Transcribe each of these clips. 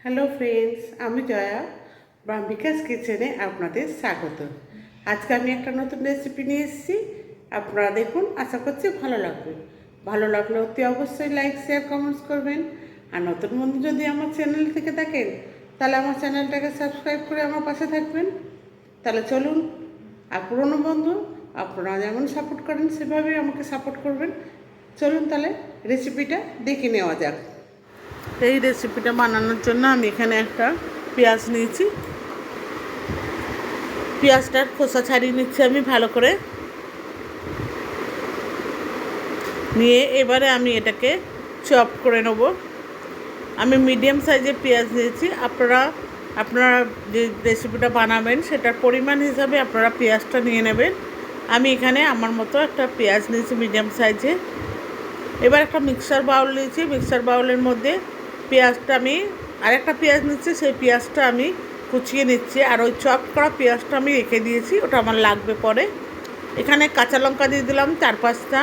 Hello friends, আমি জয়া বিকাশ কিচেনে আপনাদের স্বাগত। আজকে আমি একটা নতুন রেসিপি নিয়ে এসেছি। আপনারা দেখুন, আশা করছি ভালো লাগবে। ভালো লাগলে অতি অবশ্যই লাইক, শেয়ার, কমেন্টস করবেন। আর নতুন বন্ধু যদি আমার চ্যানেল থেকে থাকেন, তাহলে আমার চ্যানেলটাকে সাবস্ক্রাইব করে আমার পাশে থাকবেন। তাহলে চলুন, আর পুরনো বন্ধু আপনারা যেমন সাপোর্ট করেন সেভাবেই আমাকে সাপোর্ট করবেন। চলুন তাহলে রেসিপিটা দেখে নেওয়া যাক। এই রেসিপিটা বানানোর জন্য আমি এখানে একটা পেঁয়াজ নিয়েছি। পেঁয়াজটার খোসা ছাড়িয়ে নিচ্ছি আমি ভালো করে নিয়ে এবারে আমি এটাকে চপ করে নেব। আমি মিডিয়াম সাইজের পেঁয়াজ নিয়েছি। আপনারা যে রেসিপিটা বানাবেন সেটার পরিমাণ হিসাবে আপনারা পেঁয়াজটা নিয়ে নেবেন। আমি এখানে আমার মতো একটা পেঁয়াজ নিয়েছি মিডিয়াম সাইজে। এবার একটা মিক্সার বাউল নিয়েছি। মিক্সার বাউলের মধ্যে পেঁয়াজটা আমি আরেকটা পেঁয়াজ নিচ্ছি, সেই পেঁয়াজটা আমি কুচিয়ে নিচ্ছি। আর ওই চপ করা পেঁয়াজটা আমি রেখে দিয়েছি, ওটা আমার লাগবে পরে। এখানে কাঁচা লঙ্কা দিয়ে দিলাম 4-5টা,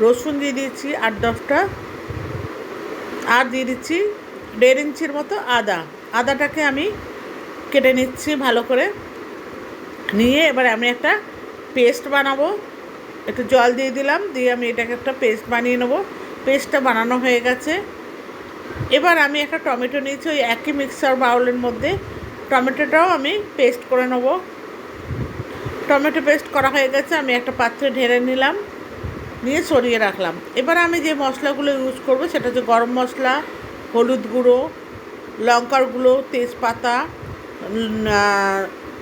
রসুন দিয়ে দিয়েছি 8-10টা, আর দিয়ে দিচ্ছি 1.5 ইঞ্চির মতো আদাটাকে আমি কেটে নিচ্ছি ভালো করে নিয়ে। এবার আমি একটা পেস্ট বানাবো। একটু জল দিয়ে দিলাম, দিয়ে আমি এটাকে একটা পেস্ট বানিয়ে নেবো। পেস্টটা বানানো হয়ে গেছে। এবার আমি একটা টমেটো নিয়েছি, ওই একই মিক্সার বাউলের মধ্যে টমেটোটাও আমি পেস্ট করে নেব। টমেটো পেস্ট করা হয়ে গেছে, আমি একটা পাত্রে ঢেলে নিলাম, নিয়ে সরিয়ে রাখলাম। এবার আমি যে মশলাগুলো ইউজ করব সেটা হচ্ছে গরম মশলা, হলুদ গুঁড়ো, লঙ্কার গুঁড়ো, তেজপাতা,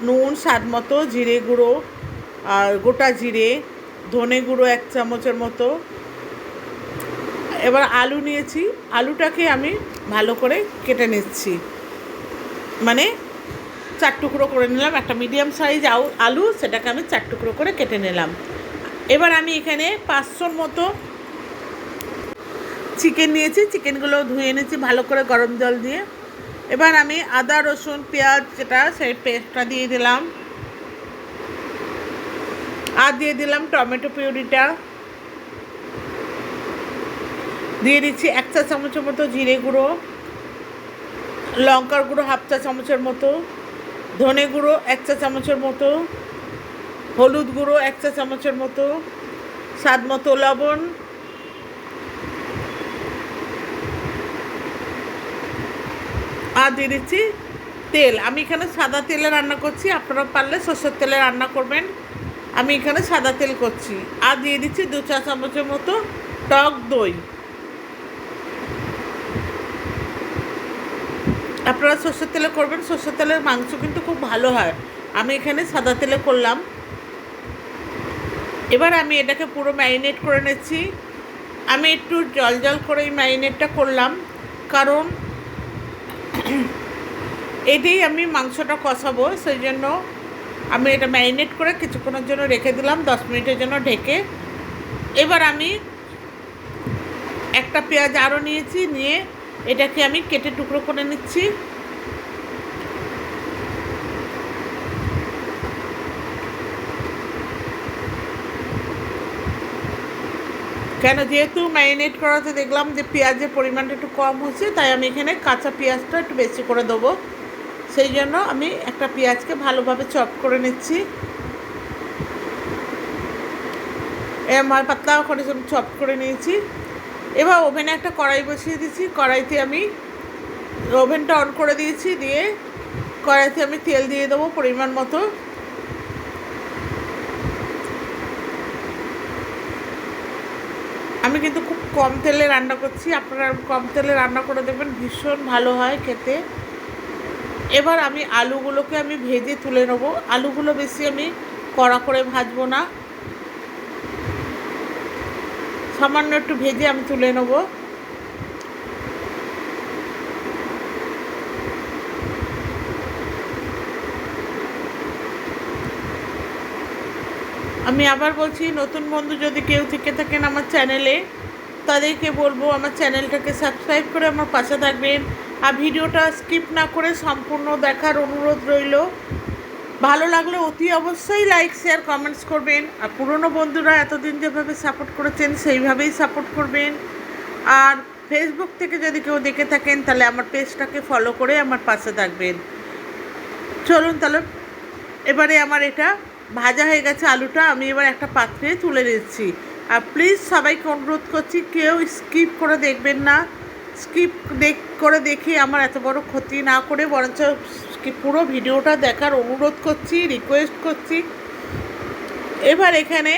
নুন স্বাদ মতো, জিরে গুঁড়ো, আর গোটা জিরে, ধনে গুঁড়ো 1 চামচের মতো। এবার আলু নিয়েছি, আলুটাকে আমি ভালো করে কেটে নিচ্ছি, মানে 4 টুকরো করে নিলাম। একটা মিডিয়াম সাইজ আলু, সেটাকে আমি 4 টুকরো করে কেটে নিলাম। এবার আমি এখানে 500 মতো চিকেন নিয়েছি, চিকেনগুলো ধুয়ে নিয়েছি ভালো করে গরম জল দিয়ে। এবার আমি আদা রসুন পেঁয়াজ যেটা সেই পেস্টটা দিয়ে দিলাম, আর দিয়ে দিলাম টমেটো পিউরিটা, দিয়ে দিচ্ছি 1 চা চামচের মতো জিরে গুঁড়ো, লঙ্কার গুঁড়ো 1/2 চা চামচের মতো, ধনে গুঁড়ো 1 চা চামচের মতো, হলুদ গুঁড়ো 1 চা চামচের মতো, স্বাদ মতো লবণ, আর দিয়ে দিচ্ছি তেল। আমি এখানে সাদা তেলে রান্না করছি, আপনারা পারলে সরষের তেলে রান্না করবেন। আমি এখানে সাদা তেল করছি। আর দিয়ে দিচ্ছি 2 চা চামচের মতো টক দই। আপনারা সরষের তেলে করবেন, সরষের তেলের মাংস কিন্তু খুব ভালো হয়। আমি এখানে সাদা তেলে করলাম। এবার আমি এটাকে পুরো ম্যারিনেট করে নিচ্ছি। আমি একটু জল জল করে এই ম্যারিনেটটা করলাম, কারণ এটাই আমি মাংসটা কষাবো, সেই জন্য আমি এটা ম্যারিনেট করে কিছুক্ষণের জন্য রেখে দিলাম, 10 মিনিটের জন্য ঢেকে। এবার আমি একটা পেঁয়াজ আরও নিয়েছি, নিয়ে এটাকে আমি কেটে টুকরো করে নিচ্ছি। যেহেতু ম্যারিনেট করাতে দেখলাম যে পেঁয়াজের পরিমাণটা একটু কম হচ্ছে, তাই আমি এখানে কাঁচা পেঁয়াজটা একটু বেশি করে দেবো। সেই জন্য আমি একটা পেঁয়াজকে ভালোভাবে চপ করে নিচ্ছি। আমার পাতলা করে চপ করে নিয়েছি। এবার ওভেনে একটা কড়াই বসিয়ে দিয়েছি, কড়াইতে আমি ওভেনটা অন করে দিয়েছি, দিয়ে কড়াইতে আমি তেল দিয়ে দেবো পরিমাণ মতো। আমি কিন্তু খুব কম তেলে রান্না করছি, আপনারা কম তেলে রান্না করে দেবেন, ভীষণ ভালো হয় খেতে। এবার আমি আলুগুলোকে আমি ভেজে তুলে নেবো। আলুগুলো বেশি আমি কড়া করে ভাজবো না, সামান্য একটু ভেজে আমি তুলে নেবো। আমি আবার বলছি, নতুন বন্ধু যদি কেউ থেকে থাকেন আমার চ্যানেলে, তাদেরকে বলবো আমার চ্যানেলটাকে সাবস্ক্রাইব করে আমার পাশে থাকবেন। আর ভিডিওটা স্কিপ না করে সম্পূর্ণ দেখার অনুরোধ রইল। ভালো লাগলে অতি অবশ্যই লাইক শেয়ার কমেন্টস করবেন। আর পুরনো বন্ধুরা এতদিন যেভাবে সাপোর্ট করেছেন সেইভাবেই সাপোর্ট করবেন। আর ফেসবুক থেকে যদি কেউ দেখে থাকেন তাহলে আমার পেজটাকে ফলো করে আমার পাশে থাকবেন। চলুন তাহলে, এবারে আমার এটা ভাজা হয়ে গেছে আলুটা, আমি এবার একটা পাত্রে তুলে নিচ্ছি। আর প্লিজ সবাইকে অনুরোধ করছি, কেউ স্কিপ করে দেখবেন না। স্কিপ করে দেখে আমার এত বড় ক্ষতি না করে বরঞ্চ পুরো ভিডিওটা দেখার অনুরোধ করছি, রিকোয়েস্ট করছি। এবার এখানে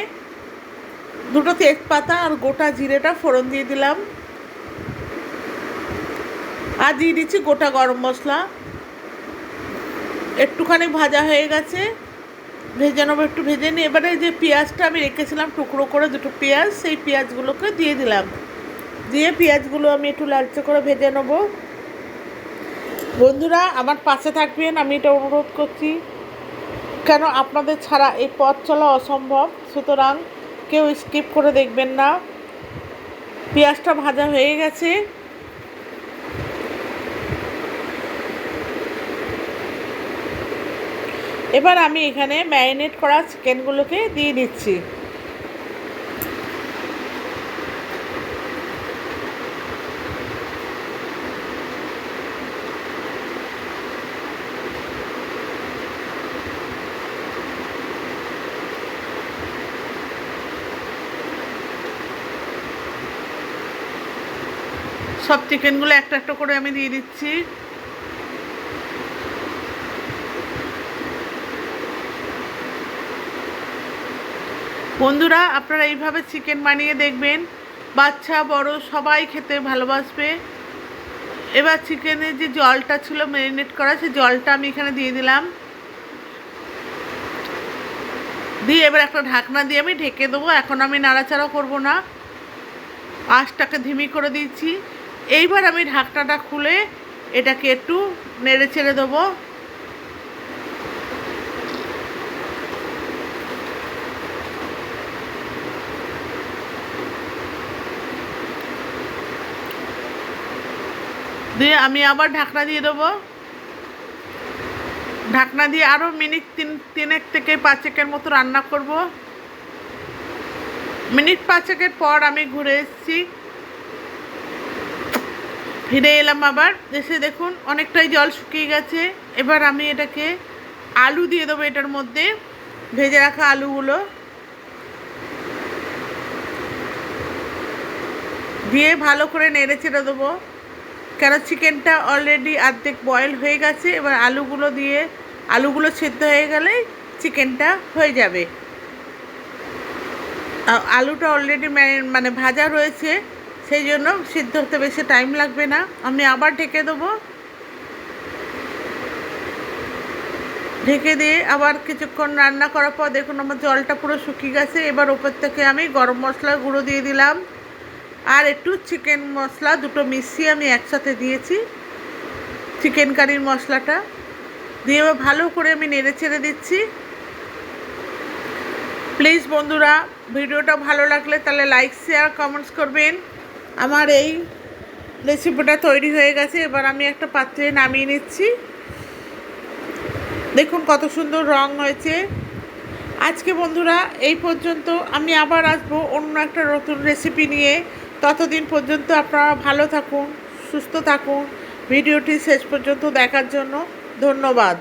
দুটো তেজপাতা আর গোটা জিরেটা ফোড়ন দিয়ে দিলাম, আর দিয়ে দিচ্ছি গোটা গরম মশলা। একটুখানি ভাজা হয়ে গেছে, ভেজে নেবো, একটু ভেজে নিই। এবারে যে পেঁয়াজটা আমি রেখেছিলাম টুকরো করে, দুটো পেঁয়াজ, সেই পেঁয়াজগুলোকে দিয়ে দিলাম। দিয়ে পেঁয়াজগুলো আমি একটু লালচে করে ভেজে নেবো। বন্ধুরা আমার পাশে থাকবেন, আমি এটা অনুরোধ করছি, কেন আপনাদের ছাড়া এই পথ চলা অসম্ভব। সুতরাং কেউ স্কিপ করে দেখবেন না। পেঁয়াজটা ভাজা হয়ে গেছে, এবার আমি এখানে ম্যারিনেট করা চিকেনগুলোকে দিয়ে দিচ্ছি। সব চিকেনগুলো একটা একটা করে আমি দিয়ে দিচ্ছি। বন্ধুরা আপনারা এইভাবে চিকেন বানিয়ে দেখবেন, বাচ্চা বড় সবাই খেতে ভালোবাসবে। এবার চিকেনের যে জলটা ছিল ম্যারিনেট করা, সেই জলটা আমি এখানে দিয়ে দিলাম। দিয়ে এবার একটা ঢাকনা দিয়ে আমি ঢেকে দেবো। এখন আমি নাড়াচাড়া করব না, আঁচটাকে ধিমি করে দিচ্ছি। এইবার আমি ঢাকনাটা খুলে এটাকে একটু নেড়ে ছেড়ে দেবো। দিয়ে আমি আবার ঢাকনা দিয়ে দেবো। ঢাকনা দিয়ে আরও মিনিট তিনেক থেকে পাঁচেকের মতো রান্না করব। মিনিট পাঁচেকের পর আমি ঘুরে এসেছি, ফিরে এলাম আবার। এসে দেখুন অনেকটাই জল শুকিয়ে গেছে। এবার আমি এটাকে আলু দিয়ে দেবো, এটার মধ্যে ভেজে রাখা আলুগুলো দিয়ে ভালো করে নেড়ে চেড়ে দেবো, কেন চিকেনটা অলরেডি অর্ধেক বয়েল হয়ে গেছে। এবার আলুগুলো দিয়ে, আলুগুলো সেদ্ধ হয়ে গেলেই চিকেনটা হয়ে যাবে। আলুটা অলরেডি মানে ভাজা রয়েছে, সেই জন্য সিদ্ধ হতে বেশি টাইম লাগবে না। আমি আবার ঢেকে দেবো। ঢেকে দিয়ে আবার কিছুক্ষণ রান্না করার পর দেখুন আমার জলটা পুরো শুকিয়ে গেছে। এবার ওপর থেকে আমি গরম মশলার গুঁড়ো দিয়ে দিলাম, আর একটু চিকেন মশলা দুটো মিশিয়ে আমি একসাথে দিয়েছি, চিকেন কারির মশলাটা দিয়ে এবার ভালো করে আমি নেড়ে ছেড়ে দিচ্ছি। প্লিজ বন্ধুরা ভিডিওটা ভালো লাগলে তাহলে লাইক শেয়ার কমেন্টস করবেন। আমার এই রেসিপিটা তৈরি হয়ে গেছে, এবার আমি একটা পাত্রে নামিয়ে নিচ্ছি। দেখুন কত সুন্দর রং হয়েছে। আজকে বন্ধুরা এই পর্যন্ত, আমি আবার আসবো অন্য একটা নতুন রেসিপি নিয়ে। ততদিন পর্যন্ত আপনারা ভালো থাকুন, সুস্থ থাকুন। ভিডিওটি শেষ পর্যন্ত দেখার জন্য ধন্যবাদ।